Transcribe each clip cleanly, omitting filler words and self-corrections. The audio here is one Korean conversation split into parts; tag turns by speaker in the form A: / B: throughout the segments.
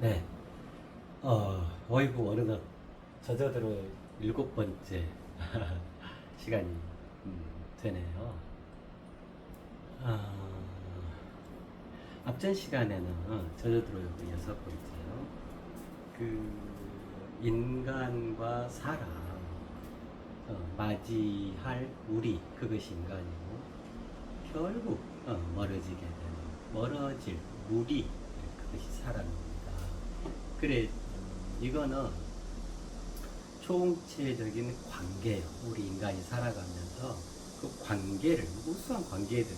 A: 네. 어이구, 어느덧 젖어들어 7번째 시간이 되네요. 아, 앞전 시간에는 젖어들어 6번째요. 그, 인간과 사람, 맞이할 우리, 그것이 인간이고, 결국, 멀어지게 되는, 멀어질 우리, 그것이 사람입니다. 그래, 이거는 총체적인 관계예요. 우리 인간이 살아가면서 그 관계를, 우수한 관계들,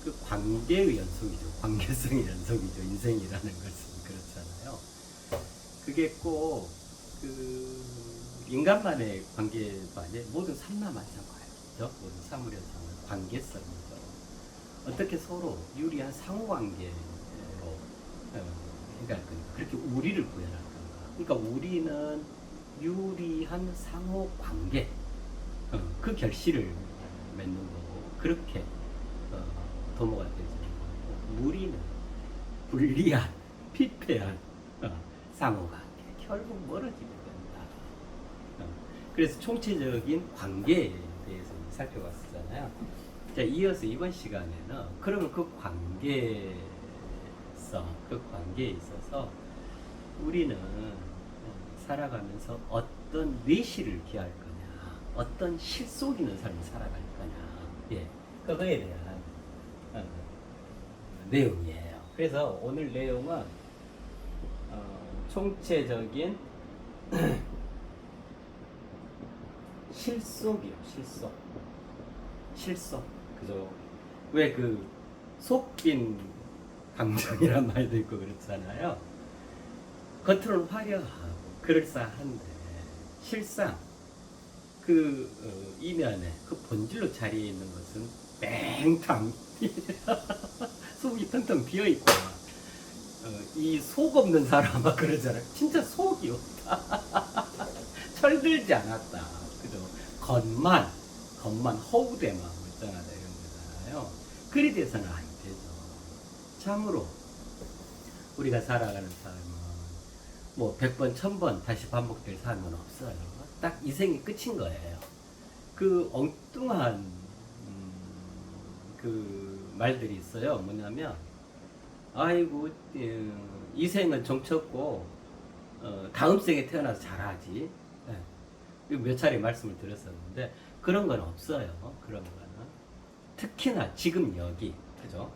A: 그 관계의 연속이죠. 관계성의 연속이죠. 인생이라는 것은 그렇잖아요. 그게 꼭 그 인간만의 관계도 아니에요. 모든 삶나 마찬가지죠. 모든 사물의 관계성이죠. 어떻게 서로 유리한 상호관계로 그러니까 그렇게 우리를 구현할 건가. 그러니까 우리는 유리한 상호관계, 그 결실을 맺는 거고, 그렇게 도모가 되지. 무리는 불리한, 피폐한 상호관계, 결국 멀어지게 된다. 그래서 총체적인 관계에 대해서 살펴봤었잖아요. 자, 이어서 이번 시간에는 그러면 그 관계에 있어서 우리는 살아가면서 어떤 뇌시를 기할 거냐, 어떤 실속 있는 삶을 살아갈 거냐, 예, 그거에 대한 내용이에요. 그래서 오늘 내용은 총체적인 실속이요, 실속, 그죠? 왜 그 속빈 감정이란 말도 있고 그렇잖아요. 겉으로는 화려하고 그럴싸한데 실상 그 이면에 그 본질로 자리에 있는 것은 맹탕 속이 텅텅 비어 있고 이 속 없는 사람아 그러잖아요. 진짜 속이 없다. 철들지 않았다. 그죠? 겉만 허우대만 멀쩡하다 이런 거잖아요. 그리 돼서는 안 되죠. 참으로 우리가 살아가는 삶은 뭐 100번, 1000번 다시 반복될 삶은 없어요. 딱 이 생이 끝인 거예요. 그 엉뚱한 그 말들이 있어요. 뭐냐면 아이고 이 생은 정쳤고 다음 생에 태어나서 잘하지. 네. 몇 차례 말씀을 드렸었는데 그런 건 없어요. 그런 거는 특히나 지금 여기, 그죠?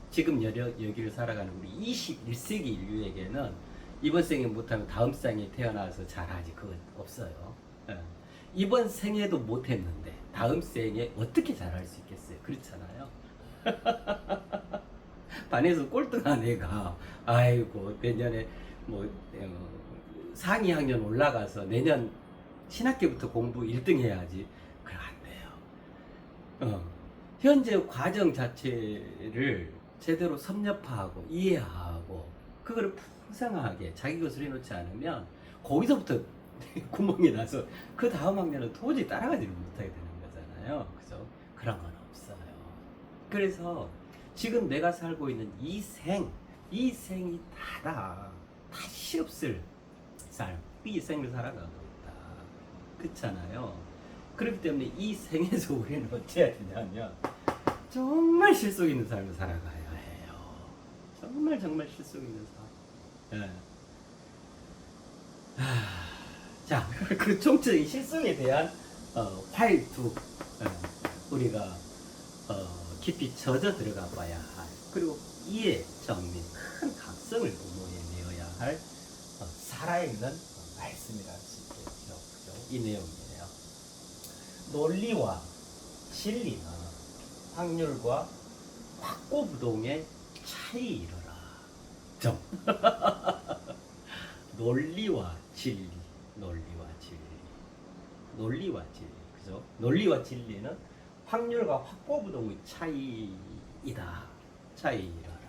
A: 지금 여기를 살아가는 우리 21세기 인류에게는 이번 생에 못하면 다음 생에 태어나서 잘하지. 그건 없어요. 이번 생에도 못했는데 다음 생에 어떻게 잘할 수 있겠어요? 그렇잖아요. 반에서 꼴등한 애가 아이고 내년에 뭐 상위 학년 올라가서 내년 신학기부터 공부 1등 해야지. 그래 안 돼요. 현재 과정 자체를 제대로 섭렵하고 이해하고 그거를 풍성하게 자기 것으로 해놓지 않으면 거기서부터 구멍이 나서 그 다음 학년은 도저히 따라가지를 못하게 되는 거잖아요. 그죠? 그런 건 없어요. 그래서 지금 내가 살고 있는 이 생이 다시 없을 삶, 이 생을 살아가고 있다. 그렇잖아요. 그렇기 때문에 이 생에서 우리는 어떻게 해야 되냐면 정말 실속 있는 삶을 살아가야 해요. 정말 실속 있는 삶. 예. 자, 그 총체적인 실속에 대한 활두 우리가 깊이 젖어 들어가 봐야 할, 그리고 이에 정민 큰 각성을 도모해내어야 할 살아있는 말씀이라 할 수 있겠죠. 그죠? 이 내용이에요. 논리와 진리는 확률과 확고부동의 차이이러라. 점. 논리와 진리, 그죠? 논리와 진리는 확률과 확고부동의 차이이다. 차이이러라.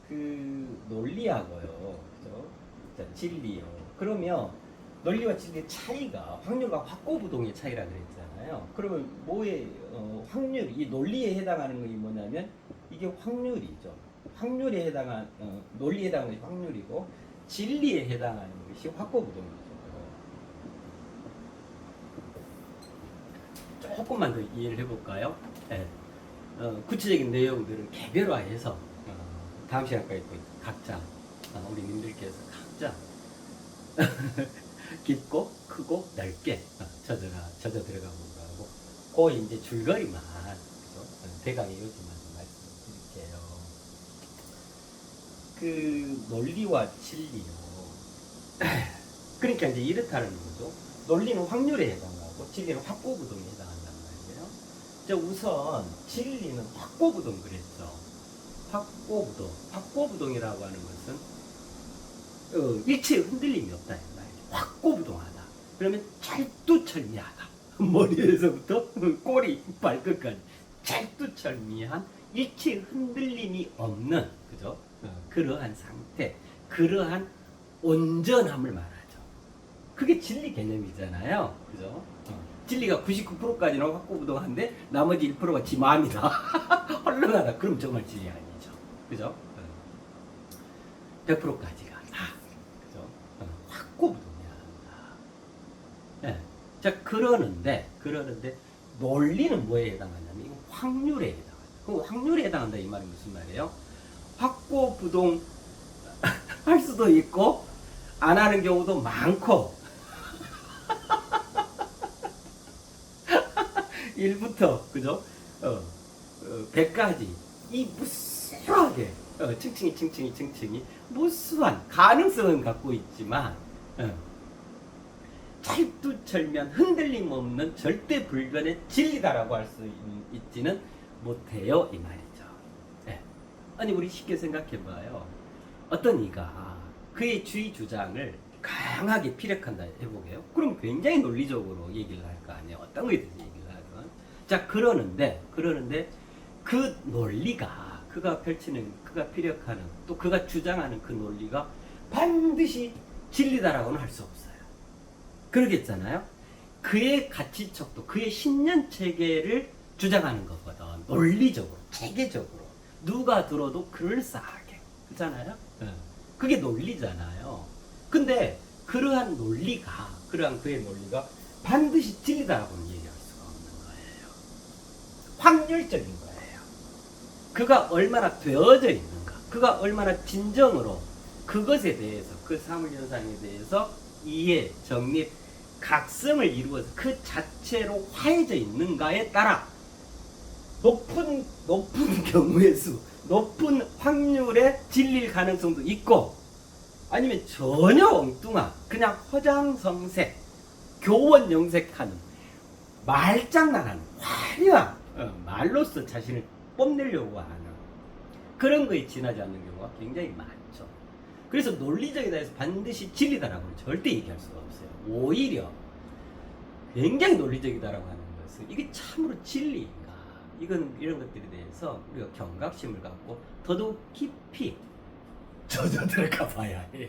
A: 그 논리하고요, 그죠? 자, 진리요. 그러면 논리와 진리의 차이가 확률과 확고부동의 차이라 그랬잖아요. 그러면 뭐의 확률, 이 논리에 해당하는 것이 뭐냐면 이게 확률이죠. 확률에 해당한 논리에 해당하는 것이 확률이고 진리에 해당하는 것이 확고부동이죠. 조금만 더 이해를 해볼까요? 네. 구체적인 내용들을 개별화해서 다음 시간까지 또 각자 우리 님들께서 각자 깊고 크고 넓게 젖어 들어가 보고 하고 그 이제 줄거리만 그죠? 대강의 요지만 말씀드릴게요. 그 논리와 진리요. 그러니까 이제 이렇다는 거죠. 논리는 확률에 해당하고 진리는 확고부동에 해당한단 말이에요. 자, 우선 진리는 확고부동 그랬죠. 확고부동이라고 하는 것은 일체의 흔들림이 없다 이 말이죠. 확고부동하다. 그러면 찰뚜철미하다. 머리에서부터 꼬리 발끝까지 찰뚜철미한 일체의 흔들림이 없는 그죠? 그러한 상태, 그러한 온전함을 말하죠. 그게 진리 개념이잖아요. 그죠? 진리가 99%까지는 확고부동한데 나머지 1%가 지 마음이다. 헐렁하다. 그럼 정말 진리 아니죠. 그죠? 100%까지가 다. 그죠? 확고부동이야. 네. 자, 그러는데 논리는 뭐에 해당하냐면 이거 확률에 해당한다. 그럼 확률에 해당한다 이 말이 무슨 말이에요? 확고부동 할 수도 있고 안 하는 경우도 많고 1부터 그죠? 100까지 이 무수하게 층층이 무수한 가능성은 갖고 있지만 찰뚜철미한 흔들림 없는 절대 불변의 진리다라고 할 수 있지는 못해요 이 말이죠. 네. 아니 우리 쉽게 생각해봐요. 어떤 이가 그의 주의 주장을 강하게 피력한다 해보게요. 그럼 굉장히 논리적으로 얘기를 할 거 아니에요. 어떤 거든지 얘기를 하건. 자, 그러는데 그 논리가 그가 펼치는, 그가 피력하는, 또 그가 주장하는 그 논리가 반드시 진리다라고는 할 수 없어요. 그러겠잖아요. 그의 가치척도, 그의 신념 체계를 주장하는 거거든. 논리적으로, 체계적으로. 누가 들어도 그럴싸하게. 그렇잖아요? 그게 논리잖아요. 근데 그러한 논리가, 그러한 그의 논리가 반드시 진리다라고는 얘기할 수가 없는 거예요. 확률적인 거예요. 그가 얼마나 되어져 있는가, 그가 얼마나 진정으로 그것에 대해서, 그 사물현상에 대해서 이해, 정립, 각성을 이루어서 그 자체로 화해져 있는가에 따라 높은 경우의 수, 높은 확률의 진리일 가능성도 있고, 아니면 전혀 엉뚱한 그냥 허장성색, 교원영색하는, 말장난하는 화려한 말로써 자신을 뽐내려고 하는 그런 거에 지나지 않는 경우가 굉장히 많죠. 그래서 논리적이다 해서 반드시 진리다라고는 절대 얘기할 수가 없어요. 오히려 굉장히 논리적이다라고 하는 것은 이게 참으로 진리인가, 이런 것들에 대해서 우리가 경각심을 갖고 더더욱 깊이 젖어 들어가 봐야 해요.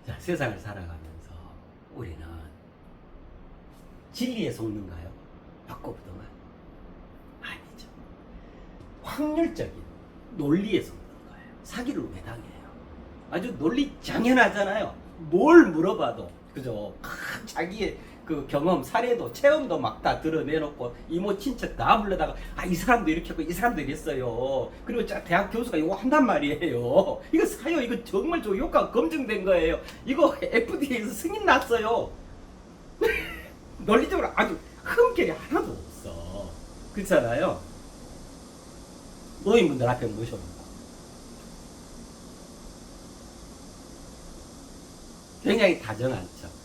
A: 자, 세상을 살아가면서 우리는 진리에 속는가요? 확고부동은 아니죠. 확률적인 논리에 속는 거예요. 사기를 왜 당해요? 아주 논리 당연하잖아요. 뭘 물어봐도 그죠? 자기의 그 경험, 사례도, 체험도 막 다 드러내놓고 이모 친척 다 불러다가 이 사람도 이렇게 했고 이 사람도 이랬어요. 그리고 대학 교수가 이거 한단 말이에요. 이거 사요. 이거 정말 저 효과가 검증된 거예요. 이거 FDA에서 승인 났어요. 논리적으로 아주 흠결이 하나도 없어. 그렇잖아요. 노인분들 앞에 모셔옵니다. 굉장히 다정한 척.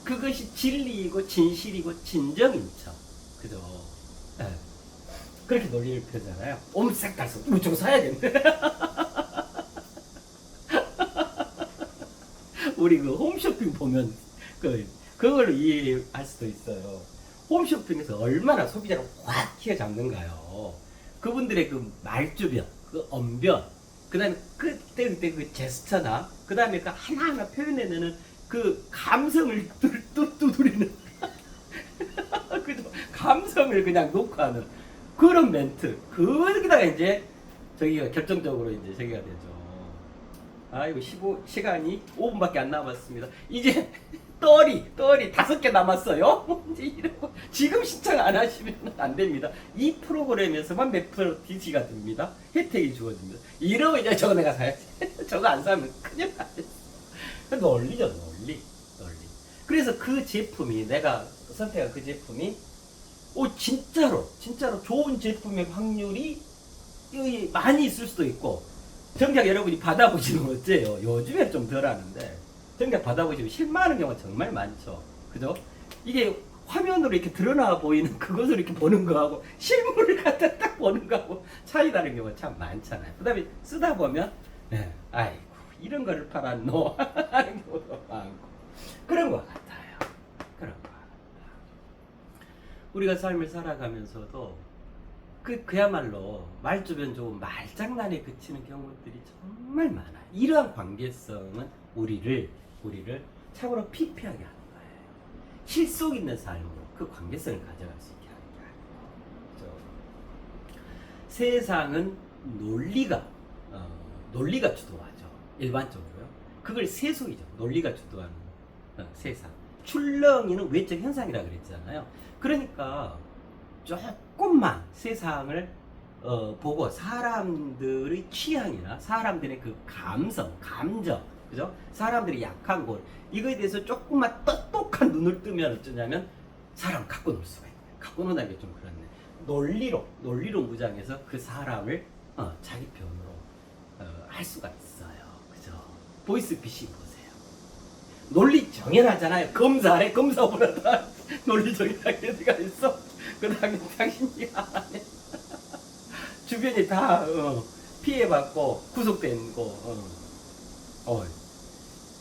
A: 그것이 진리이고 진실이고 진정인 척. 그죠? 네. 그렇게 논리를 펴잖아요. 옴색달서 저거 사야겠네. 우리 그 홈쇼핑 보면 그걸로 이해할 수도 있어요. 홈쇼핑에서 얼마나 소비자를 확 휘어잡는가요. 그분들의 그 말주변, 그 언변, 그 다음에 그때 그 제스처나, 그 다음에 그 하나하나 표현해내는 그 감성을 두드리는 그죠? 감성을 그냥 녹화하는 그런 멘트, 거기다가 이제 저기가 결정적으로 이제 저기가 되죠. 아이고, 시간이 5분밖에 안 남았습니다. 이제 떨이 5개 남았어요. 이제 이러고 지금 신청 안 하시면 안 됩니다. 이 프로그램에서만 몇 %가 됩니다. 혜택이 주어집니다. 이러고 이제 저거 내가 사야지. 저거 안 사면 큰일 나요. 논리죠, 논리. 그래서 그 제품이, 내가 선택한 그 제품이, 진짜로 좋은 제품의 확률이 많이 있을 수도 있고, 정작 여러분이 받아보시면 어째요? 요즘에 좀 덜 하는데, 정작 받아보시면 실망하는 경우가 정말 많죠. 그죠? 이게 화면으로 이렇게 드러나 보이는 그것을 이렇게 보는 거하고, 실물을 갖다 딱 보는 거하고 차이 나는 경우가 참 많잖아요. 그 다음에 쓰다 보면, 아이고, 이런 거를 팔았노? 하는 경우도 많고. 그런 것 같아요. 우리가 삶을 살아가면서도 그야말로 말주변 좋은 말장난에 그치는 경우들이 정말 많아요. 이러한 관계성은 우리를 참으로 피폐하게 하는 거예요. 실속 있는 삶으로 그 관계성을 가져갈 수 있게 하는 게 아니고. 세상은 논리가 주도하죠. 일반적으로요. 그걸 세속이죠. 논리가 주도하는 세상. 출렁이는 외적 현상이라고 그랬잖아요. 그러니까 조금만 세상을 보고 사람들의 취향이나 사람들의 그 감성, 감정, 그죠? 사람들이 약한 곳, 이거에 대해서 조금만 똑똑한 눈을 뜨면 어쩌냐면 사람 갖고 놀 수가 있어요. 갖고 논다는 게 좀 그렇네. 논리로 무장해서 그 사람을 자기 편으로 할 수가 있어요. 그죠? 보이스피싱 보세요. 논리 정연하잖아요. 검사래, 검사보다 논리적인 게 어디가 있어? 그 다음에 당신이 안 해. 주변이 다 피해받고 구속된 거.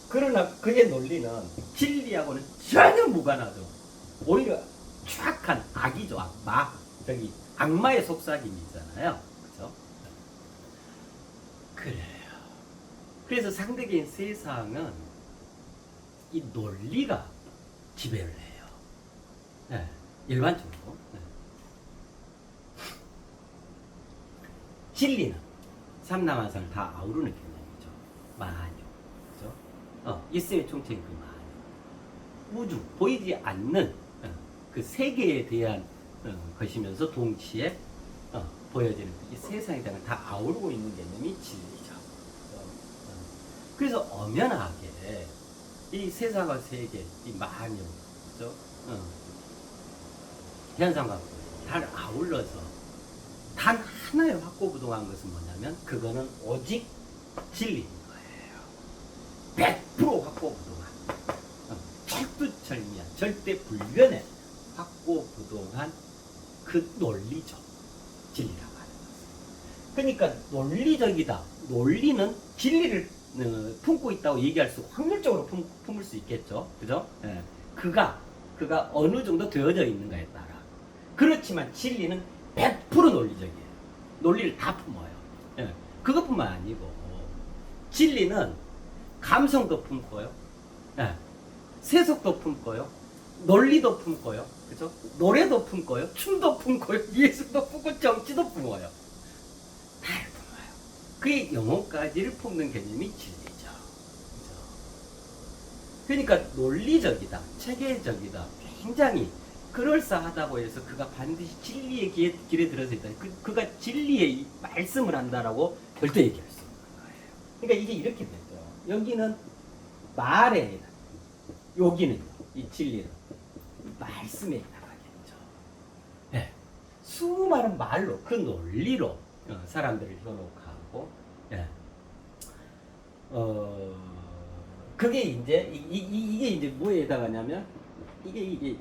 A: 그러나 그의 논리는 진리하고는 전혀 무관하죠. 오히려 추악한 악이죠. 악마의 속삭임이잖아요. 그죠? 그래요. 그래서 상대적인 세상은 이 논리가 지배를 해요. 네, 일반적으로. 네. 진리는 삼라만상을 다 아우르는 개념이죠. 만유. 그죠? 일생의 총체인 그 만유. 우주, 보이지 않는 그 세계에 대한 것이면서 동시에 보여지는 이 세상에 대한 다 아우르고 있는 개념이 진리죠. 그래서 엄연하게 이 세상과 세계, 이 만유, 그죠? 현상과 다 아울러서 단 하나의 확고부동한 것은 뭐냐면 그거는 오직 진리인 거예요. 100% 확고부동한, 철두철미한, 절대 불변의 확고부동한 그 논리죠. 진리라고 하는 것은. 그러니까 논리적이다. 논리는 진리를 품고 있다고 얘기할 수, 확률적으로 품을 수 있겠죠. 그죠? 예. 그가 어느 정도 되어져 있는가에 따라. 그렇지만 진리는 100% 논리적이에요. 논리를 다 품어요. 예. 그것뿐만 아니고, 진리는 감성도 품고요. 예. 세속도 품고요. 논리도 품고요. 그죠? 노래도 품고요. 춤도 품고요. 예술도 품고 정치도 품어요. 다 품어요. 그의 영혼까지를 품는 개념이 진리죠. 그죠? 그러니까 논리적이다, 체계적이다, 굉장히 그럴싸하다고 해서 그가 반드시 진리의 길에 들어서 있다. 그가 진리의 말씀을 한다라고 절대 얘기할 수 없는 거예요. 그러니까 이게 이렇게 되죠. 여기는 말에, 여기는 이 진리는 말씀에 나가겠죠. 네. 수많은 말로, 그 논리로 사람들을 현혹하고, 네. 그게 이제 이게 이제 뭐에 해당하냐면 이게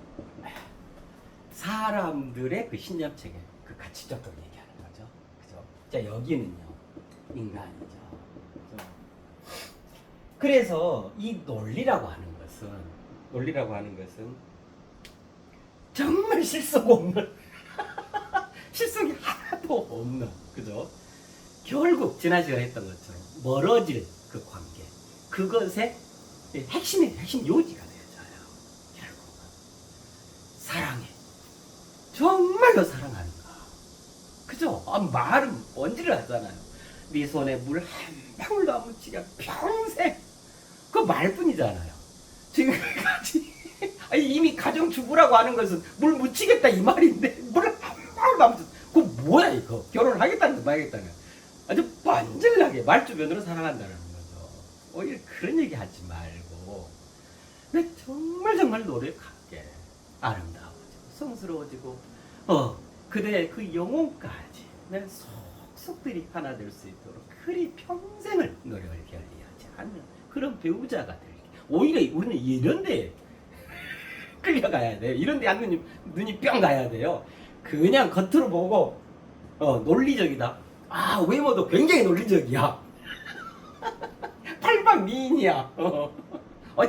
A: 사람들의 그 신념 체계, 그 가치적으로 얘기하는 거죠. 그죠? 자, 여기는요, 인간이죠. 그죠? 그래서 이 논리라고 하는 것은 정말 실속 없는, 실속이 하나도 없는, 그죠? 결국 지난 시간에 했던 것처럼 멀어질 그 관계, 그것의 핵심 요지가 되어져요. 결국은 사랑해. 정말로 사랑하는가? 그죠? 말은 뭔지를 하잖아요. 네 손에 물 한 방울도 안 묻히게 평생 그 말뿐이잖아요. 지금까지 아니, 이미 가정주부라고 하는 것은 물 묻히겠다 이 말인데 물 한 방울도 안 묻혀. 그거 뭐야 이거? 결혼하겠다는 거 말겠다는 거. 아주 번질나게 말주변으로 살아간다는 거죠. 오히려 그런 얘기 하지 말고 내 정말 노력하게 아름다워지고 성스러워지고 그대의 그 영혼까지 내 속속들이 하나 될 수 있도록 그리 평생을 노력을 결리하지 않는 그런 배우자가 되게. 오히려 우리는 이런데 끌려가야 돼요. 이런데 안 눈이 뿅 가야 돼요. 그냥 겉으로 보고 논리적이다. 외모도 굉장히 논리적이야. 팔방 미인이야.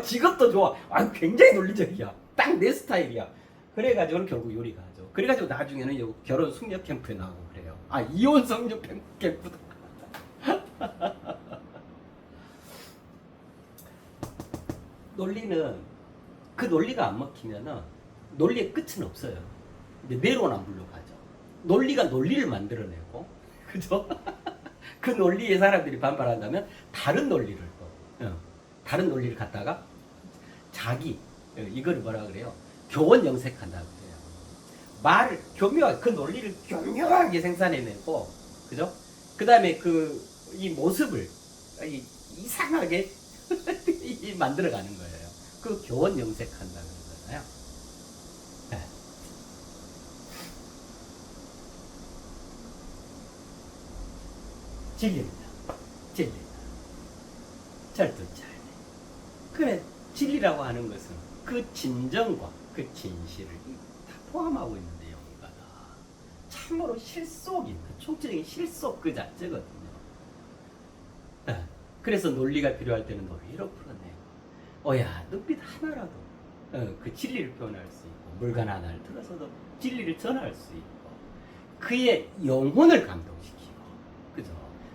A: 직업도 좋아. 굉장히 논리적이야. 딱 내 스타일이야. 그래가지고는 결국 요리 가죠. 그래가지고 나중에는 결혼 숙녀 캠프에 나오고 그래요. 이혼 숙녀 캠프다. 논리는 그 논리가 안 먹히면은 논리의 끝은 없어요. 이제 내로남불로 가죠. 논리가 논리를 만들어내고, 그죠? 그 논리에 사람들이 반발한다면 다른 논리를 다른 논리를 갖다가 이거를 뭐라 그래요? 교원 영색한다고 그래요. 말을 교묘하게 그 논리를 교묘하게 생산해내고, 그죠? 그 다음에 이 모습을 이상하게 만들어가는 거예요. 그 교원 영색한다 그러잖아요. 네. 진리입니다. 진리. 절도찰리. 그래, 진리라고 하는 것은 그 진정과 그 진실을 다 포함하고 있는 내용이거든. 참으로 실속 있는, 총체적인 실속 그 자체거든요. 네. 그래서 논리가 필요할 때는 논리로 풀어내고, 눈빛 하나라도 그 진리를 표현할 수 있고, 물건 하나를 들어서도 진리를 전할 수 있고, 그의 영혼을 감동시키고, 그죠?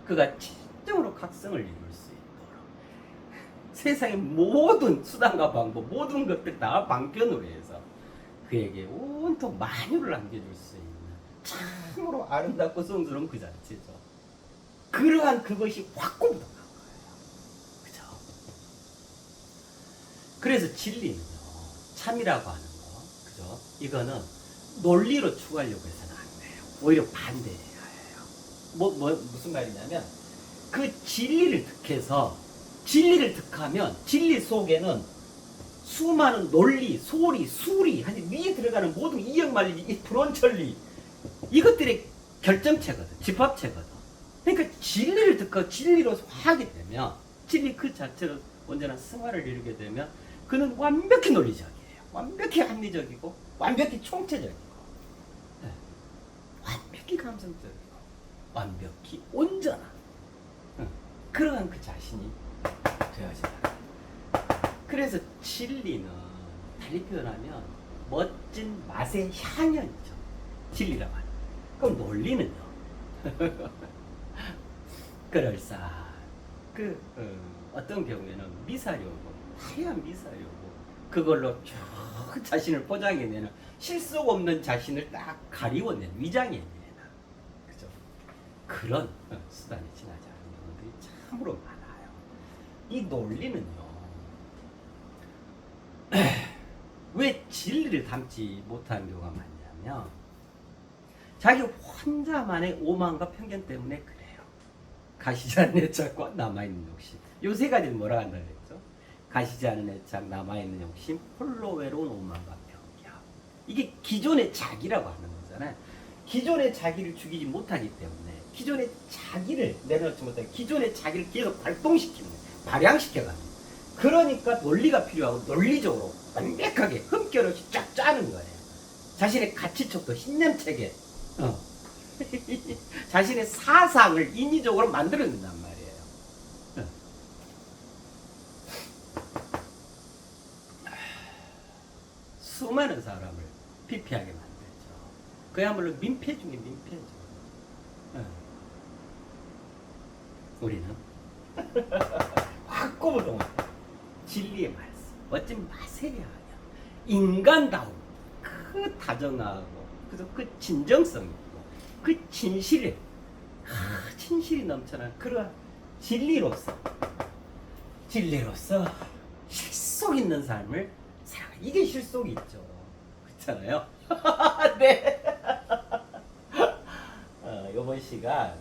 A: 그가 진정으로 각성을 이룰 수 있도록 세상의 모든 수단과 방법, 모든 것들 다 방편으로 해서 그에게 온통 만유를 안겨줄 수 있는 참으로 아름답고 성스러운 그 자체죠. 그러한 그것이 확고부터 간 거예요. 그죠? 그래서 진리는요, 참이라고 하는 거, 그죠? 이거는 논리로 추구하려고 해서는 안 돼요. 오히려 반대예요. 무슨 말이냐면, 그 진리를 득해서, 진리를 득하면, 진리 속에는 수많은 논리, 소리, 수리, 위에 들어가는 모든 이역만리, 불원천리, 이것들의 결정체거든, 집합체거든. 그러니까 진리를 득하고 진리로 하게 되면, 진리 그 자체로 온전한 승화를 이루게 되면, 그는 완벽히 논리적이에요. 완벽히 합리적이고, 완벽히 총체적이고, 네. 완벽히 감성적이고, 완벽히 온전한 그러한 그 자신이 되어진다. 그래서 진리는 달리 표현하면 멋진 맛의 향연이죠. 진리라고 하는. 그럼 논리는요, 그럴싸한 어떤 경우에는 미사려고, 하얀 미사려고, 그걸로 쭉 자신을 포장해내는, 실속 없는 자신을 딱 가리워낸, 위장해내는, 그죠? 그런 수단이 지나지 않는 경우들이 참으로 많아요. 이 논리는요, 왜 진리를 담지 못하는 경우가 많냐면, 자기 혼자만의 오만과 편견 때문에 그래요. 가시지 않은 애착과 남아있는 욕심. 요 세 가지를 뭐라 한다고 했죠? 가시지 않은 애착, 남아있는 욕심, 홀로 외로운 오만과 편견. 이게 기존의 자기라고 하는 거잖아요. 기존의 자기를 죽이지 못하기 때문에, 기존의 자기를 내려놓지 못하기, 기존의 자기를 계속 발동시키는 거예요. 발양시켜가는 거예요. 그러니까 논리가 필요하고, 논리적으로 완벽하게 흠결 없이 쫙 짜는 거예요. 자신의 가치촉도, 신념체계, 자신의 사상을 인위적으로 만들어낸단 말이에요. 수많은 사람을 피폐하게 만들죠. 그야말로 민폐 중에 민폐죠. 우리는 확고부동한 진리의 말씀, 멋진 맛의 향연, 인간다움, 그 다정하고, 그래서 그 진정성 있고, 그 진실에, 진실이 넘쳐난 그러한 진리로서 실속 있는 삶을 살아가. 이게 실속이 있죠. 그렇잖아요. 네. 이번 시간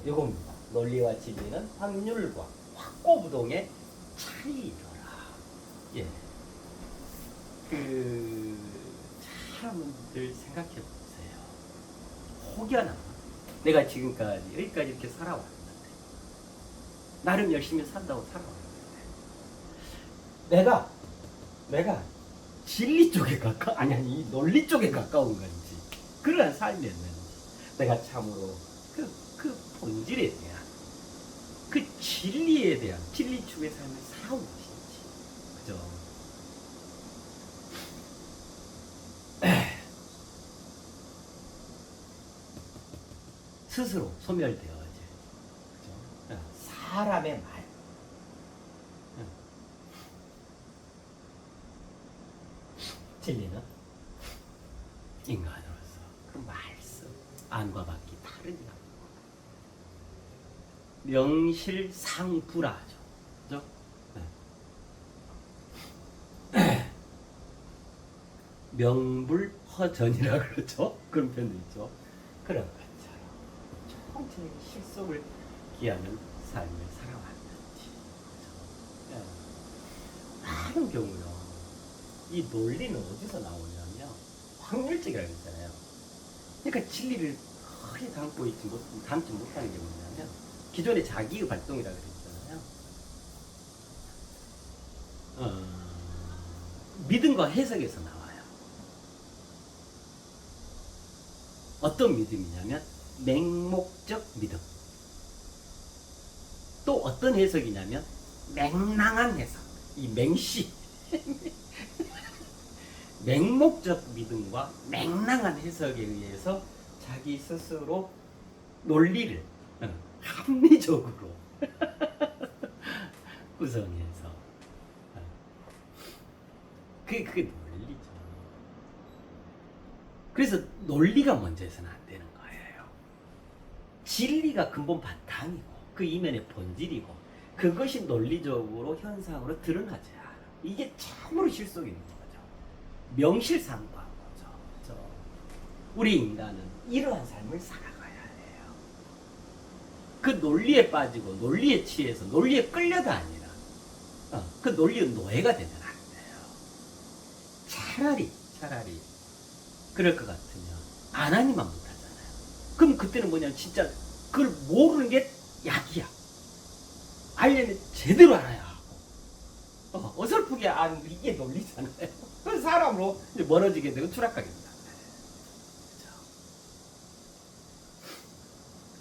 A: 요겁니다. 논리와 진리는 확률과 확고부동의 차이더라. 예. 사람들 생각해 보세요. 혹여나 내가 지금까지 여기까지 이렇게 살아왔는데 나름 열심히 산다고 살아왔는데 내가 진리 쪽에 아니 논리 쪽에 가까운 건지 그러한 삶이었는지 내가 참으로 그 본질에 대한 그 진리에 대한 진리 축의 삶을 살아온 것인지 그죠? 스스로 소멸되어질 그죠? 사람의 말 진리는 인간으로서 그 말씀 안과 밖이 다르지 않고 명실상부라죠. 그죠? 네. 명불허전이라 그러죠. 그런 표현도 있죠. 그런 것처럼 정체의 실속을 기하는 삶을 살아왔는지 그죠? 네. 많은 경우요. 이 논리는 어디서 나오냐면 확률적이라고 했잖아요. 그러니까 진리를 크게 담지 못하는 게 뭐냐면 기존의 자기의 발동이라고 그랬잖아요. 믿음과 해석에서 나와요. 어떤 믿음이냐면 맹목적 믿음. 또 어떤 해석이냐면 맹랑한 해석. 이 맹시. 맹목적 믿음과 맹랑한 해석에 의해서 자기 스스로 논리를 합리적으로 구성해서 그게 논리죠. 그래서 논리가 먼저 해서는 안 되는 거예요. 진리가 근본 바탕이고 그 이면의 본질이고 그것이 논리적으로 현상으로 드러나지 않아. 이게 참으로 실속이 있는 거죠. 명실상부한 거죠. 그렇죠? 우리 인간은 이러한 삶을 살아가야 해요. 그 논리에 빠지고 논리에 취해서 논리에 끌려다 아니라 그 논리의 노예가 되면 안 돼요. 차라리 그럴 것 같으면 안 하니만 못하잖아요. 그럼 그때는 뭐냐면 진짜 그걸 모르는 게 약이야. 알려면 제대로 알아야 하고 어설프게 아는 이게 논리잖아요. 그 사람으로 이제 멀어지게 되고 추락하게 된다. 그렇죠?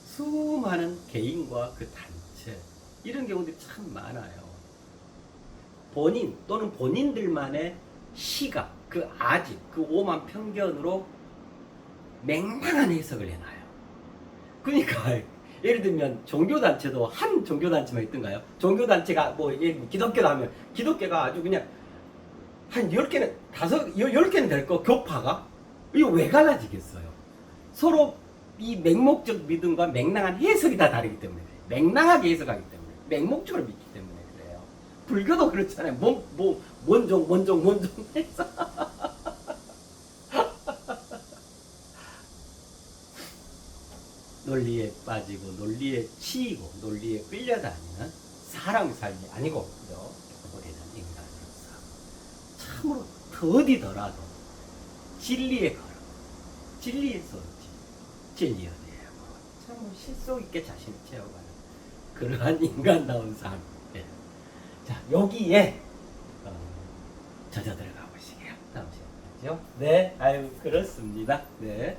A: 수많은 개인과 그 단체 이런 경우들이 참 많아요. 본인 또는 본인들만의 시각, 그 아집, 그 오만 편견으로 맹랑한 해석을 해놔요. 그러니까 예를 들면 종교단체도 한 종교단체만 있던가요? 종교단체가 뭐 예를 들면 기독교다 하면 기독교가 아주 그냥 한 10개는 10개는 될 거 교파가 이거 왜 갈라지겠어요? 서로 이 맹목적 믿음과 맹랑한 해석이 다 다르기 때문에 맹랑하게 해석하기 때문에 맹목적으로 믿기 때문에 그래요. 불교도 그렇잖아요. 뭔종 해서 논리에 빠지고 논리에 치이고 논리에 끌려다니는 사람의 삶이 아니고 그죠? 우리는 인간으로서 참으로 더디더라도 진리에 걸어 진리에서 진리어내야 하고 참으로 실속 있게 자신을 채워가는 그러한 인간다운 삶. 네. 자 여기에 젖어 들어가 보시게요. 다음 시간까지요. 네, 아유 그렇습니다. 네.